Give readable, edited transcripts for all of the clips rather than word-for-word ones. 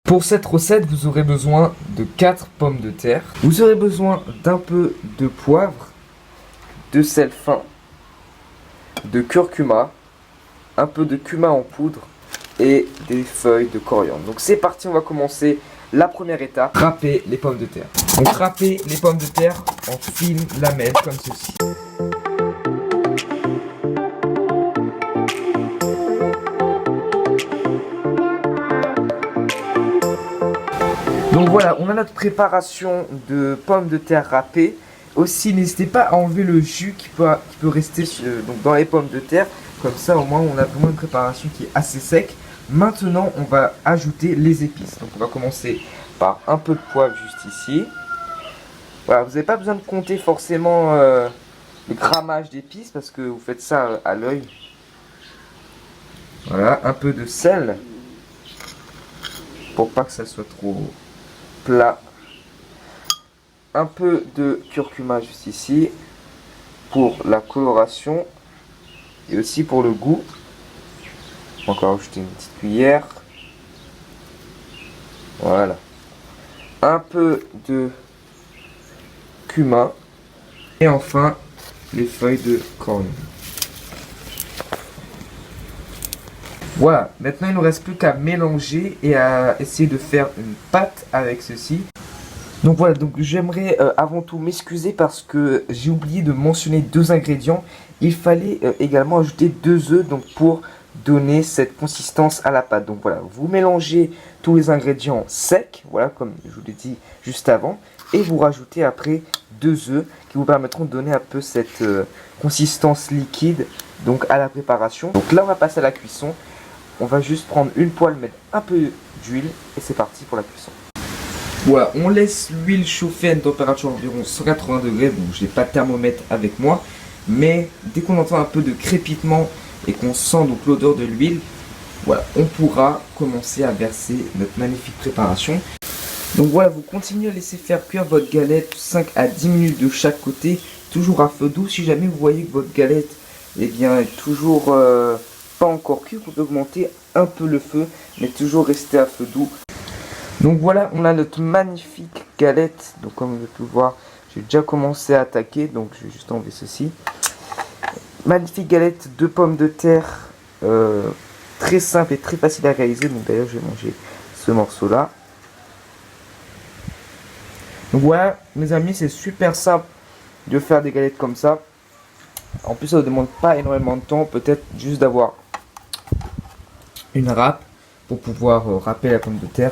Pour cette recette, vous aurez besoin de 4 pommes de terre. Vous aurez besoin d'un peu de poivre, de sel fin, de curcuma, un peu de cumin en poudre et des feuilles de coriandre. Donc c'est parti, on va commencer la première étape, râper les pommes de terre. Donc râper les pommes de terre en fines lamelles comme ceci. Donc voilà, on a notre préparation de pommes de terre râpées. Aussi, n'hésitez pas à enlever le jus qui peut rester donc dans les pommes de terre. Comme ça, au moins, on a vraiment une préparation qui est assez sec. Maintenant, on va ajouter les épices. Donc on va commencer par un peu de poivre juste ici. Voilà, vous n'avez pas besoin de compter forcément le grammage d'épices parce que vous faites ça à l'œil. Voilà, un peu de sel pour pas que ça soit trop plat. Un peu de curcuma juste ici pour la coloration et aussi pour le goût. On va encore ajouter une petite cuillère. Voilà. Un peu de cumin et enfin les feuilles de coriandre. Voilà, maintenant il ne nous reste plus qu'à mélanger et à essayer de faire une pâte avec ceci. Donc voilà, donc j'aimerais avant tout m'excuser parce que j'ai oublié de mentionner 2 ingrédients. Il fallait également ajouter 2 œufs donc pour donner cette consistance à la pâte. Donc voilà, vous mélangez tous les ingrédients secs, voilà comme je vous l'ai dit juste avant, et vous rajoutez après 2 œufs qui vous permettront de donner un peu cette consistance liquide donc à la préparation. Donc là on va passer à la cuisson. On va juste prendre une poêle, mettre un peu d'huile et c'est parti pour la cuisson. Voilà, on laisse l'huile chauffer à une température environ 180 degrés. Bon, je n'ai pas de thermomètre avec moi, mais dès qu'on entend un peu de crépitement et qu'on sent donc l'odeur de l'huile, voilà, on pourra commencer à verser notre magnifique préparation. Donc voilà, vous continuez à laisser faire cuire votre galette 5 à 10 minutes de chaque côté, toujours à feu doux. Si jamais vous voyez que votre galette est toujours pas encore cuite, vous pouvez augmenter un peu le feu, mais toujours rester à feu doux. Donc voilà, on a notre magnifique galette. Donc comme vous pouvez voir, j'ai déjà commencé à attaquer. Donc je vais juste enlever ceci. Magnifique galette de pommes de terre. Très simple et très facile à réaliser. Donc d'ailleurs, je vais manger ce morceau là. Donc voilà, mes amis, c'est super simple de faire des galettes comme ça. En plus, ça ne demande pas énormément de temps. Peut-être juste d'avoir une râpe pour pouvoir râper la pomme de terre.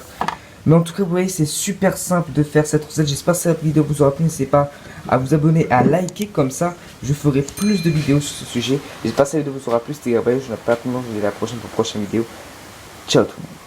Mais en tout cas, vous voyez, c'est super simple de faire cette recette. J'espère que cette vidéo vous aura plu. N'hésitez pas à vous abonner, à liker, comme ça, je ferai plus de vidéos sur ce sujet. J'espère que cette vidéo vous aura plu. C'était Gabriel, je n'ai pas plus de la prochaine vidéo. Ciao tout le monde.